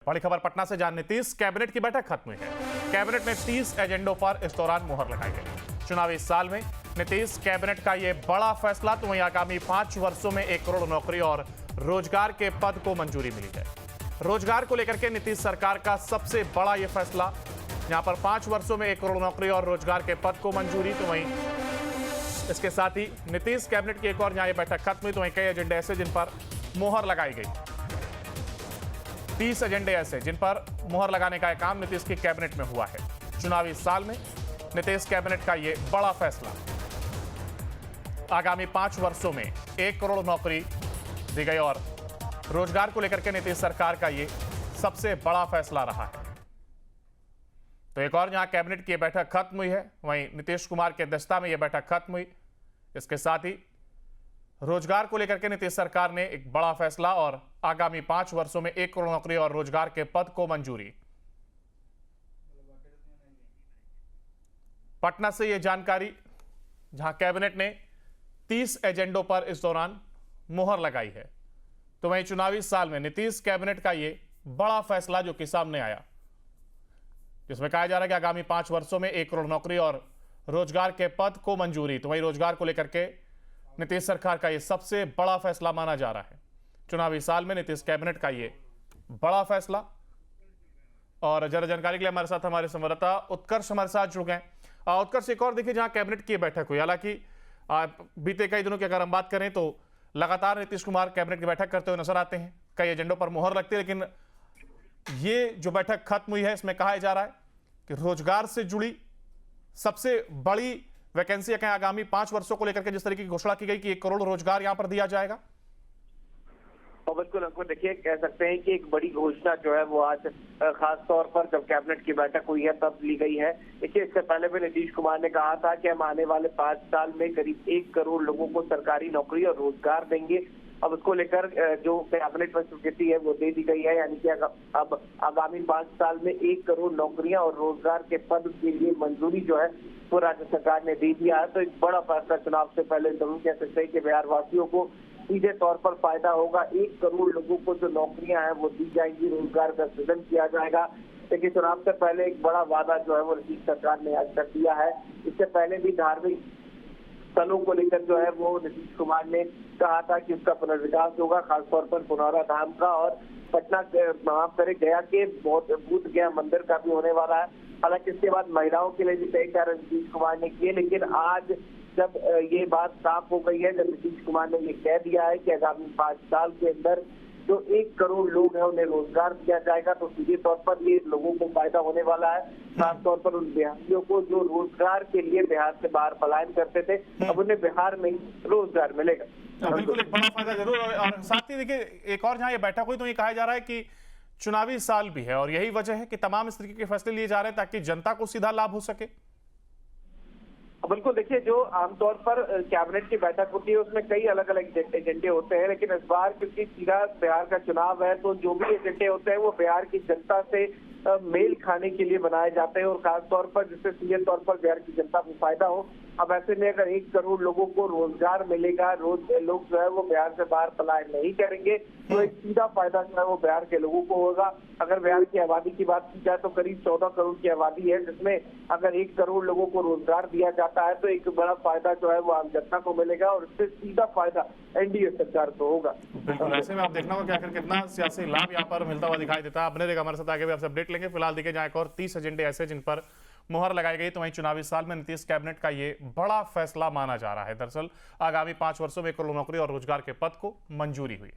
बड़ी खबर पटना से, जहां नीतीश कैबिनेट की बैठक खत्म हुई है। कैबिनेट में 30 एजेंडों पर इस दौरान मुहर लगाई गई। चुनावी साल में नीतीश कैबिनेट का यह बड़ा फैसला, तो वहीं आगामी 5 वर्षों में 1 करोड़ नौकरी और रोजगार के पद को मंजूरी मिली है। रोजगार को लेकर के नीतीश सरकार का सबसे बड़ा यह फैसला, यहां पर 5 वर्षों में 1 करोड़ नौकरी और रोजगार के पद को मंजूरी। तो वहीं इसके साथ ही नीतीश कैबिनेट की एक और जहां ये बैठक खत्म हुई, तो वहीं कई एजेंडे ऐसे जिन पर मुहर लगाई गई। 30 एजेंडे ऐसे जिन पर मुहर लगाने का काम नीतीश की कैबिनेट में हुआ है। चुनावी साल में नीतीश कैबिनेट का यह बड़ा फैसला, आगामी 5 वर्षों में 1 करोड़ नौकरी दी गई और रोजगार को लेकर के नीतीश सरकार का यह सबसे बड़ा फैसला रहा है। तो एक और जहां कैबिनेट की बैठक खत्म हुई है, वहीं नीतीश कुमार की अध्यक्षता में यह बैठक खत्म हुई। इसके साथ ही रोजगार को लेकर के नीतीश सरकार ने एक बड़ा फैसला और आगामी 5 वर्षों में 1 करोड़ नौकरी और रोजगार के पद को मंजूरी। पटना से यह जानकारी, जहां कैबिनेट ने 30 एजेंडों पर इस दौरान मुहर लगाई है। तो वहीं चुनावी साल में नीतीश कैबिनेट का यह बड़ा फैसला जो कि सामने आया, जिसमें कहा जा रहा है कि आगामी 5 वर्षों में 1 करोड़ नौकरी और रोजगार के पद को मंजूरी। तो वहीं रोजगार को लेकर के नीतीश सरकार का यह सबसे बड़ा फैसला माना जा रहा है। चुनावी साल में नीतीश कैबिनेट का यह बड़ा फैसला। और जरा जानकारी के लिए हमारे साथ हमारे संवाददाता उत्कर्ष हमारे साथ जुड़ गए। उत्कर्ष, एक और देखिए जहां कैबिनेट की बैठक हुई, हालांकि बीते कई दिनों की अगर हम बात करें तो लगातार नीतीश कुमार कैबिनेट की बैठक करते हुए नजर आते हैं, कई एजेंडों पर मुहर लगती है, लेकिन ये जो बैठक खत्म हुई है इसमें कहा जा रहा है कि रोजगार से जुड़ी सबसे बड़ी वैकेंसी है आगामी 5 वर्षों को लेकर के जिस तरीके की घोषणा की गई कि 1 करोड़ रोजगार यहां पर दिया जाएगा। तो बिल्कुल अंकुर, देखिए कह सकते हैं कि एक बड़ी घोषणा जो है वो आज खास तौर पर जब कैबिनेट की बैठक हुई है तब ली गई है। देखिए इससे पहले भी नीतीश कुमार ने कहा था कि हम आने वाले 5 साल में करीब 1 करोड़ लोगों को सरकारी नौकरी और रोजगार देंगे। अब उसको लेकर जो कैबिनेट में स्वीकृति है वो दे दी गई है, यानी कि अब आगामी 5 साल में 1 करोड़ नौकरियां और रोजगार के पद के लिए मंजूरी जो है वो राज्य सरकार ने दे दिया है। तो एक बड़ा फैसला चुनाव से पहले जरूर कह सकते हैं कि बिहार वासियों को सीधे तौर पर फायदा होगा। 1 करोड़ लोगों को जो नौकरियां हैं वो दी जाएंगी, रोजगार का सृजन किया जाएगा। लेकिन चुनाव से पहले एक बड़ा वादा जो है वो नीतीश सरकार ने आज कर दिया है। इससे पहले भी धार्मिक स्थलों को लेकर जो है वो नीतीश कुमार ने कहा था कि उसका पुनर्विकास होगा, खासतौर पर पुनौरा धाम का, और पटना माफ करे गया के बुद्ध गया मंदिर का भी होने वाला है। हालांकि इसके बाद महिलाओं के लिए भी कई कार्य नीतीश कुमार ने किए, लेकिन आज जब ये बात साफ हो गई है, जब नीतीश कुमार ने ये कह दिया है कि आगामी 5 साल के अंदर जो 1 करोड़ लोग हैं उन्हें रोजगार दिया जाएगा, तो सीधे तौर पर ये लोगों को फायदा होने वाला है। खासतौर पर उन बिहारियों को जो रोजगार के लिए बिहार से बाहर पलायन करते थे, अब उन्हें बिहार में ही रोजगार मिलेगा। बिल्कुल एक बड़ा फायदा जरूर। और साथ ही देखिए एक और जहां ये बैठक हुई तो ये कहा जा रहा है कि चुनावी साल भी है और यही वजह है कि तमाम इस तरीके के फैसले लिए जा रहे हैं ताकि जनता को सीधा लाभ हो सके। बिल्कुल, देखिए जो आमतौर पर कैबिनेट की बैठक होती है उसमें कई अलग अलग एजेंडे होते हैं, लेकिन इस बार क्योंकि सीधा बिहार का चुनाव है तो जो भी एजेंडे होते हैं वो बिहार की जनता से मेल खाने के लिए बनाए जाते हैं और खासतौर पर जिससे सीधे तौर पर बिहार की जनता को फायदा हो। अब ऐसे में अगर 1 करोड़ लोगों को रोजगार मिलेगा, लोग जो है वो बिहार से बाहर पलायन नहीं करेंगे, तो एक सीधा फायदा जो है वो बिहार के लोगों को होगा। अगर बिहार की आबादी की बात की जाए तो करीब 14 करोड़ की आबादी है, जिसमें अगर 1 करोड़ लोगों को रोजगार दिया जाता है तो एक बड़ा फायदा जो है वो आम जनता को मिलेगा और इससे सीधा फायदा एनडीए सरकार को होगा। बिल्कुल, ऐसे में आप देखना होगा कि आखिर कितना सियासी लाभ यहाँ पर मिलता हुआ दिखाई देता है। अपने रहेगा हमारे साथ, आगे भी आपसे अपडेट लेंगे। फिलहाल देखिए जहाँ एक और 30 एजेंडे ऐसे जिन पर मुहर लगाई गई, तो वहीं चुनावी साल में नीतीश कैबिनेट का ये बड़ा फैसला माना जा रहा है। दरअसल आगामी 5 वर्षों में 1 करोड़ नौकरी और रोजगार के पद को मंजूरी हुई।